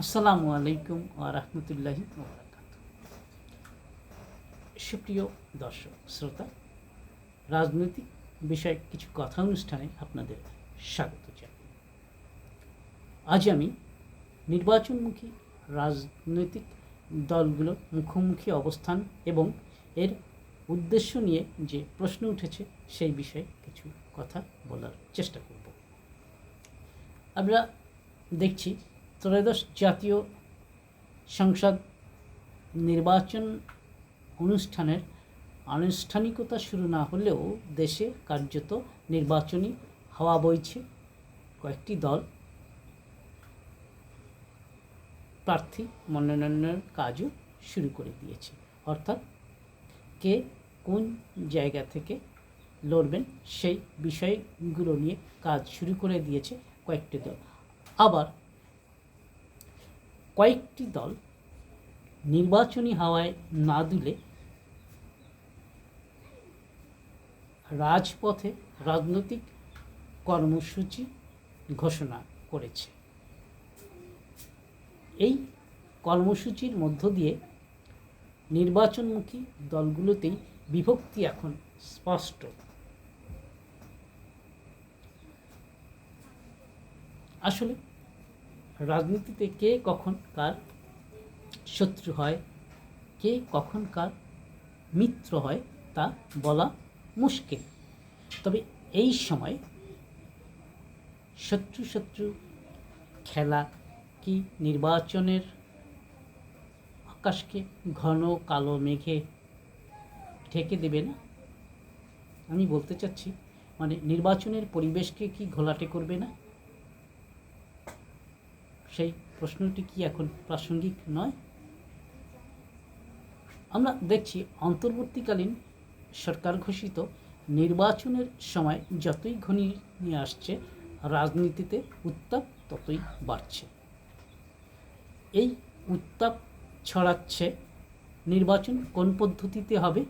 আসসালামু আলাইকুম ওয়া রাহমাতুল্লাহি ওয়া বারাকাতুহু। সুপ্রিয় দর্শক শ্রোতা, রাজনৈতিক বিষয়ক কিছু কথা অনুষ্ঠানে আপনাদের স্বাগত জানাই। আজ আমি নির্বাচনমুখী রাজনৈতিক দলগুলোর মুখোমুখি অবস্থান এবং এর উদ্দেশ্য নিয়ে যে প্রশ্ন উঠেছে সেই বিষয়ে কিছু কথা বলার চেষ্টা করব। আমরা দেখছি ত্রয়োদশ জাতীয় সংসদ নির্বাচন অনুষ্ঠানের আনুষ্ঠানিকতা শুরু না হলেও দেশে কার্যত নির্বাচনী হাওয়া বইছে। কয়েকটি দল প্রার্থী মনোনয়নের কাজও শুরু করে দিয়েছে, অর্থাৎ কে কোন জায়গা থেকে লড়বেন সেই বিষয়গুলো নিয়ে কাজ শুরু করে দিয়েছে কয়েকটি দল। আবার কয়েকটি দল নির্বাচনী হাওয়ায় না দুলে রাজপথে রাজনৈতিক কর্মসূচি ঘোষণা করেছে। এই কর্মসূচির মধ্য দিয়ে নির্বাচনমুখী দলগুলোতেই বিভক্তি এখন স্পষ্ট। আসলে রাজনীতিতে কে কখন কার শত্রু হয়, কে কখন কার মিত্র হয় তা বলা মুশকিল। তবে এই সময় শত্রু শত্রু খেলা কি নির্বাচনের আকাশকে ঘন কালো মেঘে ঢেকে দেবে না? আমি বলতে চাচ্ছি, নির্বাচনের পরিবেশকে কি ঘোলাটে করবে না? সেই প্রশ্নটি কি এখন প্রাসঙ্গিক নয়? আমরা দেখছি অন্তর্বর্তীকালীন সরকার ঘোষিত নির্বাচনের সময় যতই ঘনিয়ে আসছে, রাজনীতিতে উত্তাপ ততই বাড়ছে। এই উত্তাপ ছড়াচ্ছে নির্বাচন কোন পদ্ধতিতে হবে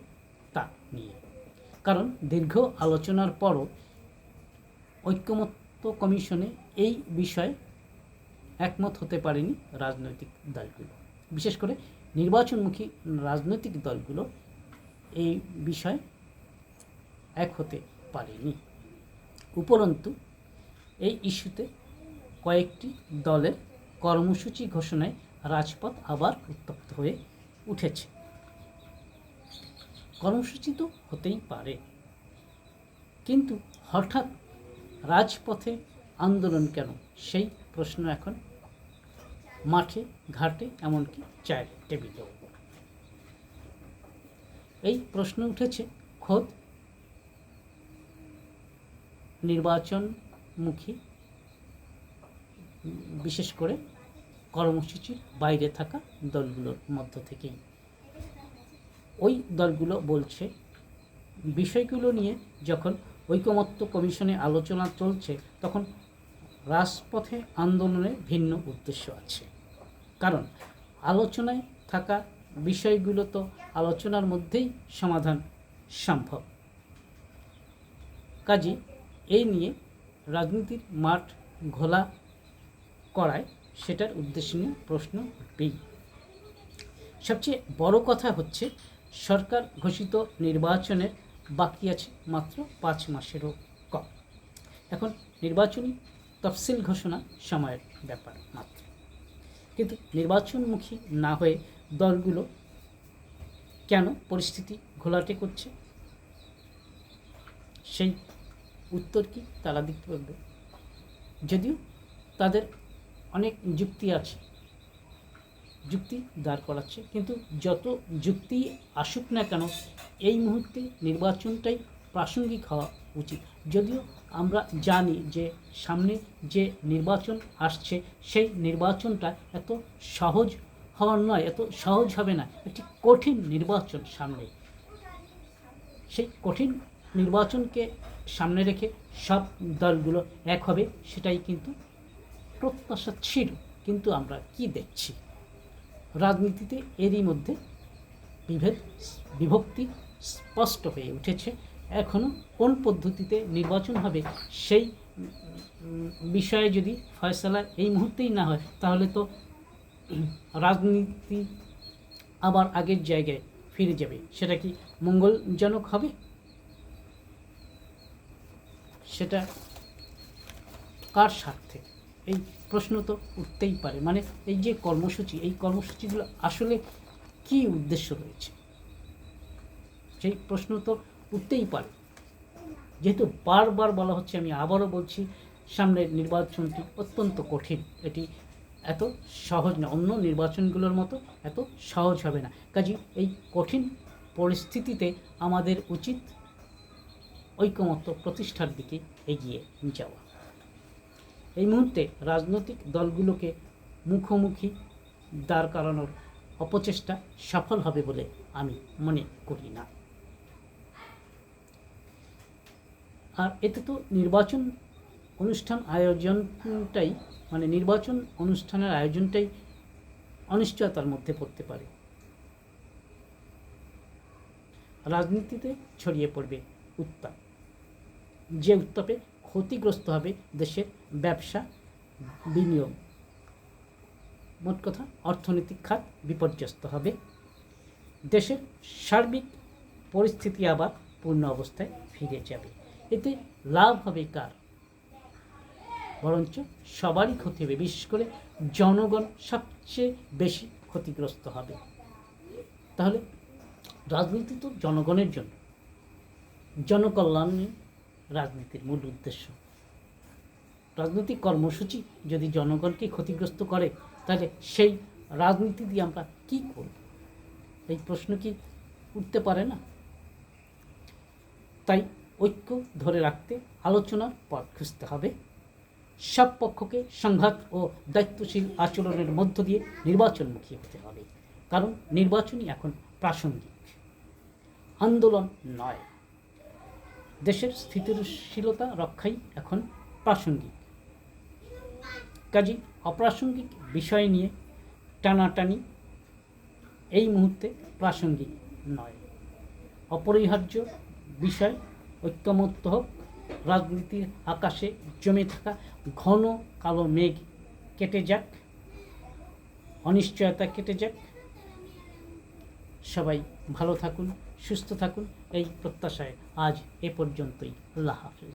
তা নিয়ে। কারণ দীর্ঘ আলোচনার পরও ঐকমত্য কমিশনে এই বিষয়ে একমত হতে পারেনি রাজনৈতিক দলগুলো। বিশেষ করে নির্বাচনমুখী রাজনৈতিক দলগুলো এই বিষয়ে এক হতে পারেনি। উপরন্তু এই ইস্যুতে কয়েকটি দলের কর্মসূচি ঘোষণায় রাজপথ আবার উত্তপ্ত হয়ে উঠেছে। কর্মসূচি তো হতেই পারে, কিন্তু হঠাৎ রাজপথে আন্দোলন কেন, সেই প্রশ্ন এখন মাঠে ঘাটে এমনকি চায়ের টেবিলেও। এই প্রশ্ন উঠেছে খোদ নির্বাচনমুখী, বিশেষ করে কর্মসূচির বাইরে থাকা দলগুলোর মধ্য থেকেই। ওই দলগুলো বলছে, বিষয়গুলো নিয়ে যখন ঐকমত্য কমিশনে আলোচনা চলছে তখন রাজপথে আন্দোলনের ভিন্ন উদ্দেশ্য আছে। কারণ আলোচনায় থাকা বিষয়গুলো তো আলোচনার মধ্যেই সমাধান সম্ভব। কাজে এই নিয়ে রাজনীতির মাঠ ঘোলা করায় সেটার উদ্দেশ্য নিয়ে প্রশ্ন উঠবেই। সবচেয়ে বড় কথা হচ্ছে, সরকার ঘোষিত নির্বাচনের বাকি আছে মাত্র 5 মাসেরও কম। এখন নির্বাচনী তফসিল ঘোষণা সময়ের ব্যাপার মাত্র। কিন্তু নির্বাচনমুখী না হয়ে দলগুলো কেন পরিস্থিতি ঘোলাটে করছে, সেই উত্তর কি তারা দিতে পারবে? যদিও তাদের অনেক যুক্তি আছে, যুক্তি দাঁড় করাচ্ছে, কিন্তু যত যুক্তি আসুক না কেন এই মুহূর্তে নির্বাচনটাই প্রাসঙ্গিক হওয়া উচিত। যদিও আমরা জানি যে সামনে যে নির্বাচন আসছে সেই নির্বাচনটা এত সহজ হওয়ার নয়, এত সহজ হবে না। একটি কঠিন নির্বাচন সামনে। সেই কঠিন নির্বাচনকে সামনে রেখে সব দলগুলো এক হবে, সেটাই কিন্তু প্রত্যাশা ছিল। কিন্তু আমরা কি দেখছি, রাজনীতিতে এরই মধ্যে বিভক্তি স্পষ্ট হয়ে উঠেছে। এখনও কোন পদ্ধতিতে নির্বাচন হবে সেই বিষয়ে যদি ফয়সালা এই মুহূর্তেই না হয়, তাহলে তো রাজনীতি আবার আগের জায়গায় ফিরে যাবে, সেটা কি মঙ্গলজনক হবে? সেটা কার স্বার্থে? এই প্রশ্ন তো উঠতেই পারে। মানে এই যে কর্মসূচি, এই কর্মসূচিগুলো আসলে কী উদ্দেশ্য রয়েছে, সেই প্রশ্ন তো উঠতেই পারে। যেহেতু বারবার বলা হচ্ছে, আমি আবারও বলছি, সামনের নির্বাচনটি অত্যন্ত কঠিন। এটি এত সহজ না, অন্য নির্বাচনগুলোর মতো এত সহজ হবে না। কাজেই এই কঠিন পরিস্থিতিতে আমাদের উচিত ঐকমত্য প্রতিষ্ঠার দিকে এগিয়ে যাওয়া। এই মুহূর্তে রাজনৈতিক দলগুলোকে মুখোমুখি দাঁড় করানোর অপচেষ্টা সফল হবে বলে আমি মনে করি না। আর এতে তো নির্বাচন অনুষ্ঠান আয়োজনটাই, মানে নির্বাচন অনুষ্ঠানের আয়োজনটাই অনিশ্চয়তার মধ্যে পড়তে পারে। রাজনীতিতে ছড়িয়ে পড়বে উত্তাপ, যে উত্তাপে ক্ষতিগ্রস্ত হবে দেশের ব্যবসা, বিনিয়োগ, মোট কথা অর্থনৈতিক খাত বিপর্যস্ত হবে। দেশের সার্বিক পরিস্থিতি আবার পূর্ণ অবস্থায় ফিরে যাবে। এতে লাভ হবে কার? বরঞ্চ সবারই ক্ষতি হবে, বিশেষ করে জনগণ সবচেয়ে বেশি ক্ষতিগ্রস্ত হবে। তাহলে রাজনীতি তো জনগণের জন্য, জনকল্যাণে রাজনীতির মূল উদ্দেশ্য। রাজনৈতিক কর্মসূচি যদি জনগণকে ক্ষতিগ্রস্ত করে, তাহলে সেই রাজনীতি দিয়ে আমরা কী করব? এই প্রশ্ন কি উঠতে পারে না? তাই ঐক্য ধরে রাখতে আলোচনার পথ খুঁজতে হবে। সব পক্ষকে সংঘাত ও দায়িত্বশীল আচরণের মধ্য দিয়ে নির্বাচনমুখী হতে হবে। কারণ নির্বাচনই এখন প্রাসঙ্গিক, আন্দোলন নয়। দেশের স্থিতিশীলতা রক্ষাই এখন প্রাসঙ্গিক। কাজেই অপ্রাসঙ্গিক বিষয় নিয়ে টানাটানি এই মুহূর্তে প্রাসঙ্গিক নয়। অপরিহার্য বিষয় ঐক্যমত্য হোক, রাজনীতির আকাশে জমে থাকা ঘন কালো মেঘ কেটে যাক, অনিশ্চয়তা কেটে যাক। সবাই ভালো থাকুন, সুস্থ থাকুন, এই প্রত্যাশায় আজ এ পর্যন্তই। আল্লাহ হাফেজ।